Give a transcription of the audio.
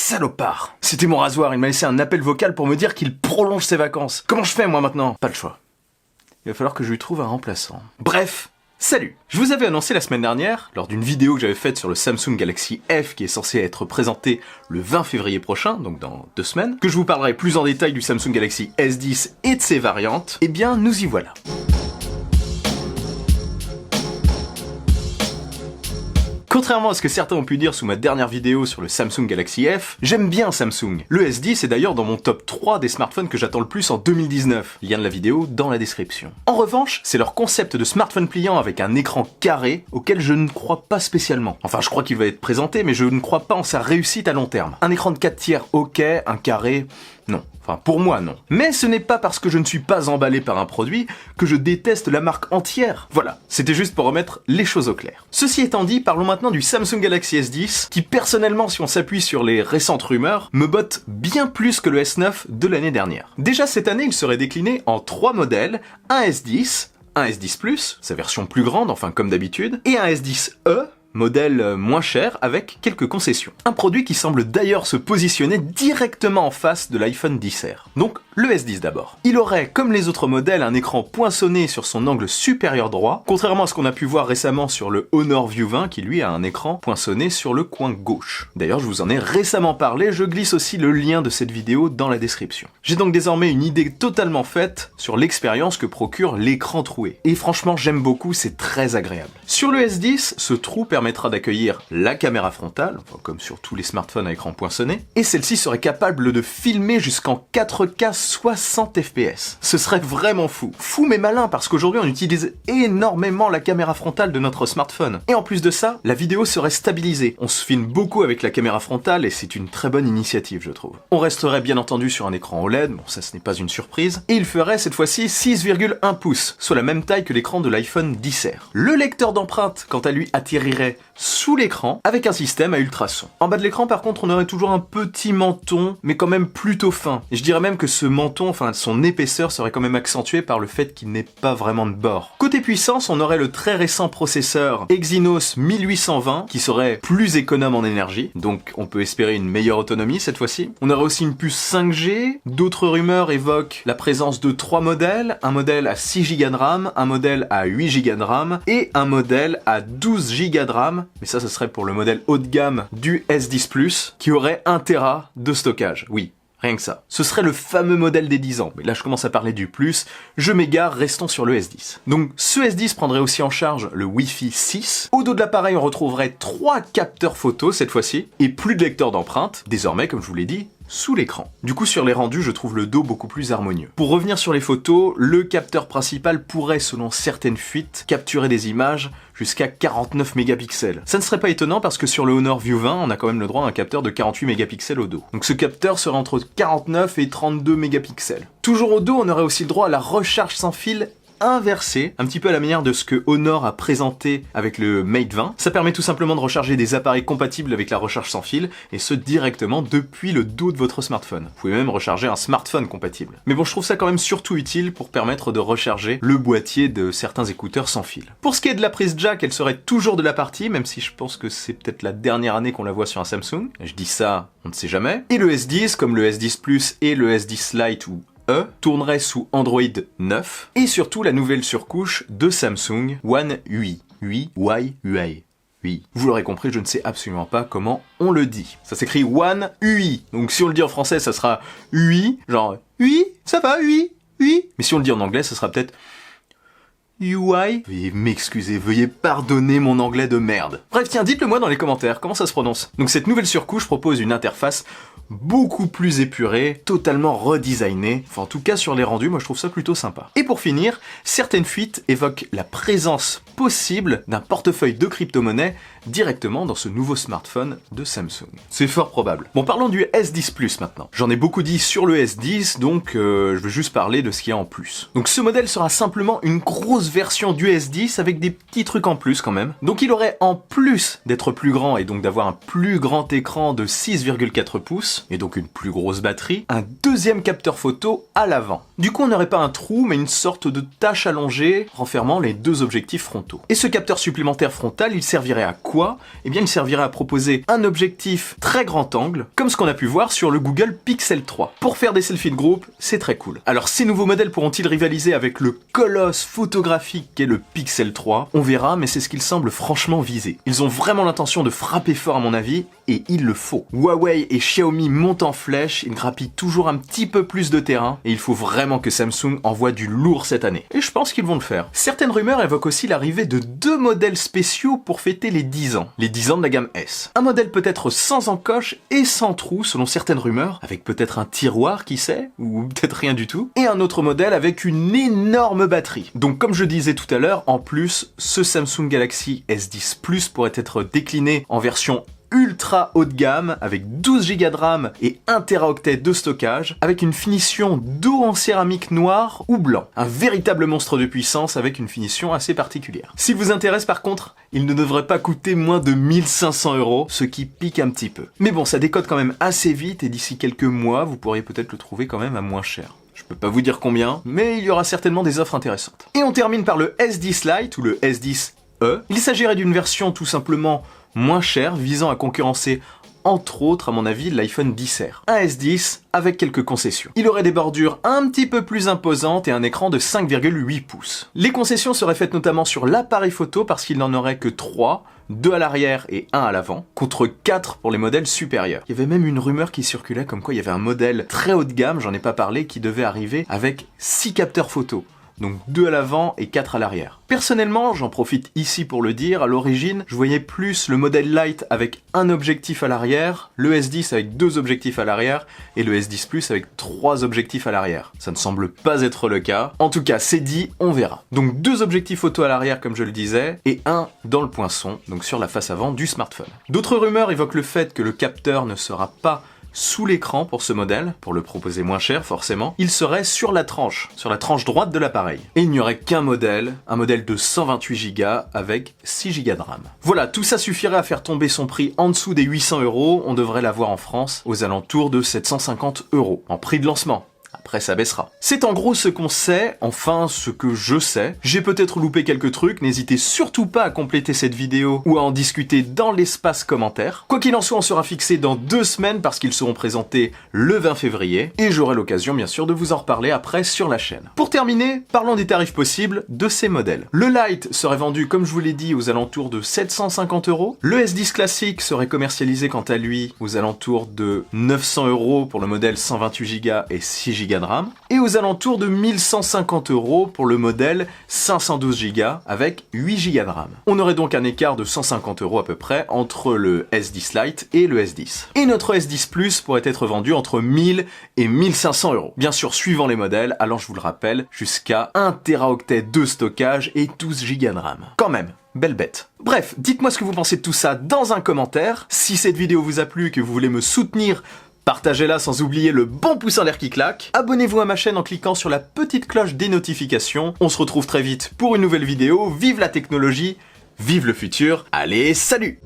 salopard. C'était mon rasoir, il m'a laissé un appel vocal pour me dire qu'il prolonge ses vacances. Comment je fais moi maintenant? Pas le choix. Il va falloir que je lui trouve un remplaçant. Bref, salut! Je vous avais annoncé la semaine dernière, lors d'une vidéo que j'avais faite sur le Samsung Galaxy F qui est censé être présenté le 20 février prochain, donc dans 2 semaines, que je vous parlerai plus en détail du Samsung Galaxy S10 et de ses variantes. Eh bien, nous y voilà. Contrairement à ce que certains ont pu dire sous ma dernière vidéo sur le Samsung Galaxy F, j'aime bien Samsung. Le S10 est d'ailleurs dans mon top 3 des smartphones que j'attends le plus en 2019. Lien de la vidéo dans la description. En revanche, c'est leur concept de smartphone pliant avec un écran carré auquel je ne crois pas spécialement. Enfin, je crois qu'il va être présenté, mais je ne crois pas en sa réussite à long terme. Un écran de 4/3, ok, un carré, non. Enfin, pour moi, non. Mais ce n'est pas parce que je ne suis pas emballé par un produit que je déteste la marque entière. Voilà, c'était juste pour remettre les choses au clair. Ceci étant dit, parlons maintenant du Samsung Galaxy S10, qui personnellement, si on s'appuie sur les récentes rumeurs, me botte bien plus que le S9 de l'année dernière. Déjà cette année, il serait décliné en 3 modèles, un S10, un S10 Plus, sa version plus grande, enfin comme d'habitude, et un S10e, modèle moins cher avec quelques concessions. Un produit qui semble d'ailleurs se positionner directement en face de l'iPhone XR. Donc le S10 d'abord. Il aurait, comme les autres modèles, un écran poinçonné sur son angle supérieur droit, contrairement à ce qu'on a pu voir récemment sur le Honor View 20 qui lui a un écran poinçonné sur le coin gauche. D'ailleurs je vous en ai récemment parlé, je glisse aussi le lien de cette vidéo dans la description. J'ai donc désormais une idée totalement faite sur l'expérience que procure l'écran troué. Et franchement j'aime beaucoup, c'est très agréable. Sur le S10, ce trou permettra d'accueillir la caméra frontale, enfin, comme sur tous les smartphones à écran poinçonné, et celle-ci serait capable de filmer jusqu'en 4K 60 fps. Ce serait vraiment fou. Fou mais malin, parce qu'aujourd'hui on utilise énormément la caméra frontale de notre smartphone. Et en plus de ça, la vidéo serait stabilisée. On se filme beaucoup avec la caméra frontale et c'est une très bonne initiative, je trouve. On resterait bien entendu sur un écran OLED, bon ça ce n'est pas une surprise, et il ferait cette fois-ci 6,1 pouces, soit la même taille que l'écran de l'iPhone XR. Le lecteur d'empreintes, quant à lui, atterrirait sous l'écran avec un système à ultrasons. En bas de l'écran par contre on aurait toujours un petit menton mais quand même plutôt fin. Et je dirais même que ce menton, enfin son épaisseur serait quand même accentuée par le fait qu'il n'ait pas vraiment de bord. Côté puissance, on aurait le très récent processeur Exynos 1820 qui serait plus économe en énergie, donc on peut espérer une meilleure autonomie cette fois-ci. On aurait aussi une puce 5G, d'autres rumeurs évoquent la présence de 3 modèles, un modèle à 6 Go de RAM, un modèle à 8 Go de RAM et un modèle à 12 Go de RAM. Mais ça, ce serait pour le modèle haut de gamme du S10 Plus, qui aurait 1 Tera de stockage. Oui, rien que ça. Ce serait le fameux modèle des 10 ans. Mais là, je commence à parler du Plus. Je m'égare, restons sur le S10. Donc, ce S10 prendrait aussi en charge le Wi-Fi 6. Au dos de l'appareil, on retrouverait 3 capteurs photo cette fois-ci, et plus de lecteur d'empreintes. Désormais, comme je vous l'ai dit, sous l'écran. Du coup, sur les rendus, je trouve le dos beaucoup plus harmonieux. Pour revenir sur les photos, le capteur principal pourrait, selon certaines fuites, capturer des images jusqu'à 49 mégapixels. Ça ne serait pas étonnant parce que sur le Honor View 20, on a quand même le droit à un capteur de 48 mégapixels au dos. Donc ce capteur serait entre 49 et 32 mégapixels. Toujours au dos, on aurait aussi le droit à la recharge sans fil inversé, un petit peu à la manière de ce que Honor a présenté avec le Mate 20. Ça permet tout simplement de recharger des appareils compatibles avec la recharge sans fil, et ce directement depuis le dos de votre smartphone. Vous pouvez même recharger un smartphone compatible. Mais bon, je trouve ça quand même surtout utile pour permettre de recharger le boîtier de certains écouteurs sans fil. Pour ce qui est de la prise jack, elle serait toujours de la partie, même si je pense que c'est peut-être la dernière année qu'on la voit sur un Samsung. Je dis ça, on ne sait jamais. Et le S10, comme le S10 Plus et le S10 Lite ou tournerait sous Android 9, et surtout la nouvelle surcouche de Samsung, One UI. UI. Vous l'aurez compris, je ne sais absolument pas comment on le dit. Ça s'écrit One UI. Donc si on le dit en français, ça sera UI, genre UI, ça va, UI. Mais si on le dit en anglais, ça sera peut-être UI. Veuillez m'excuser, veuillez pardonner mon anglais de merde. Bref, tiens, dites-le moi dans les commentaires, comment ça se prononce. Donc cette nouvelle surcouche propose une interface beaucoup plus épurée, totalement redesignée. Enfin, en tout cas, sur les rendus, moi je trouve ça plutôt sympa. Et pour finir, certaines fuites évoquent la présence possible d'un portefeuille de crypto-monnaie directement dans ce nouveau smartphone de Samsung. C'est fort probable. Bon, parlons du S10 Plus maintenant. J'en ai beaucoup dit sur le S10, donc je veux juste parler de ce qu'il y a en plus. Donc ce modèle sera simplement une grosse grosse version du S10 avec des petits trucs en plus quand même. Donc il aurait, en plus d'être plus grand et donc d'avoir un plus grand écran de 6,4 pouces, et donc une plus grosse batterie, un deuxième capteur photo à l'avant. Du coup on n'aurait pas un trou mais une sorte de tache allongée renfermant les deux objectifs frontaux. Et ce capteur supplémentaire frontal, il servirait à quoi? Eh bien il servirait à proposer un objectif très grand angle, comme ce qu'on a pu voir sur le Google Pixel 3. Pour faire des selfies de groupe, c'est très cool. Alors ces nouveaux modèles pourront-ils rivaliser avec le colosse photographique qu'est le Pixel 3? On verra, mais c'est ce qu'ils semblent franchement viser. Ils ont vraiment l'intention de frapper fort à mon avis, et il le faut. Huawei et Xiaomi montent en flèche, ils grappillent toujours un petit peu plus de terrain, et il faut vraiment que Samsung envoie du lourd cette année. Et je pense qu'ils vont le faire. Certaines rumeurs évoquent aussi l'arrivée de 2 modèles spéciaux pour fêter les 10 ans. Les 10 ans de la gamme S. Un modèle peut-être sans encoche et sans trou selon certaines rumeurs, avec peut-être un tiroir qui sait, ou peut-être rien du tout, et un autre modèle avec une énorme batterie. Donc comme je disais tout à l'heure, en plus, ce Samsung Galaxy S10 Plus pourrait être décliné en version ultra haut de gamme avec 12 Go de RAM et 1 Teraoctet de stockage avec une finition dos en céramique noir ou blanc. Un véritable monstre de puissance avec une finition assez particulière. S'il vous intéresse par contre, il ne devrait pas coûter moins de 1500 €, ce qui pique un petit peu. Mais bon, ça décode quand même assez vite et d'ici quelques mois, vous pourriez peut-être le trouver quand même à moins cher. Je peux pas vous dire combien, mais il y aura certainement des offres intéressantes. Et on termine par le S10 Lite ou le S10e. Il s'agirait d'une version tout simplement moins cher, visant à concurrencer entre autres, à mon avis, l'iPhone XR. Un S10 avec quelques concessions. Il aurait des bordures un petit peu plus imposantes et un écran de 5,8 pouces. Les concessions seraient faites notamment sur l'appareil photo parce qu'il n'en aurait que 3, 2 à l'arrière et 1 à l'avant, contre 4 pour les modèles supérieurs. Il y avait même une rumeur qui circulait comme quoi il y avait un modèle très haut de gamme, j'en ai pas parlé, qui devait arriver avec 6 capteurs photo. Donc 2 à l'avant et 4 à l'arrière. Personnellement, j'en profite ici pour le dire, à l'origine, je voyais plus le modèle Lite avec un objectif à l'arrière, le S10 avec 2 objectifs à l'arrière, et le S10 Plus avec 3 objectifs à l'arrière. Ça ne semble pas être le cas. En tout cas, c'est dit, on verra. Donc 2 objectifs photo à l'arrière, comme je le disais, et 1 dans le poinçon, donc sur la face avant du smartphone. D'autres rumeurs évoquent le fait que le capteur ne sera pas sous l'écran pour ce modèle, pour le proposer moins cher forcément, il serait sur la tranche droite de l'appareil. Et il n'y aurait qu'un modèle, un modèle de 128 Go avec 6 Go de RAM. Voilà, tout ça suffirait à faire tomber son prix en dessous des 800 €, on devrait l'avoir en France aux alentours de 750 € en prix de lancement. Après ça baissera. C'est en gros ce qu'on sait, enfin ce que je sais. J'ai peut-être loupé quelques trucs, n'hésitez surtout pas à compléter cette vidéo ou à en discuter dans l'espace commentaire. Quoi qu'il en soit, on sera fixé dans 2 semaines parce qu'ils seront présentés le 20 février et j'aurai l'occasion bien sûr de vous en reparler après sur la chaîne. Pour terminer, parlons des tarifs possibles de ces modèles. Le Lite serait vendu comme je vous l'ai dit aux alentours de 750 €. Le S10 classique serait commercialisé quant à lui aux alentours de 900 € pour le modèle 128 Go et 6 Go de RAM, et aux alentours de 1150 € pour le modèle 512 Go avec 8 Go de RAM. On aurait donc un écart de 150 € à peu près entre le S10 Lite et le S10. Et notre S10 Plus pourrait être vendu entre 1000 et 1500 €. Bien sûr, suivant les modèles, allant, je vous le rappelle, jusqu'à 1 Teraoctet de stockage et 12 Go de RAM. Quand même, belle bête. Bref, dites-moi ce que vous pensez de tout ça dans un commentaire. Si cette vidéo vous a plu et que vous voulez me soutenir, partagez-la sans oublier le bon pouce en l'air qui claque. Abonnez-vous à ma chaîne en cliquant sur la petite cloche des notifications. On se retrouve très vite pour une nouvelle vidéo. Vive la technologie, vive le futur. Allez, salut!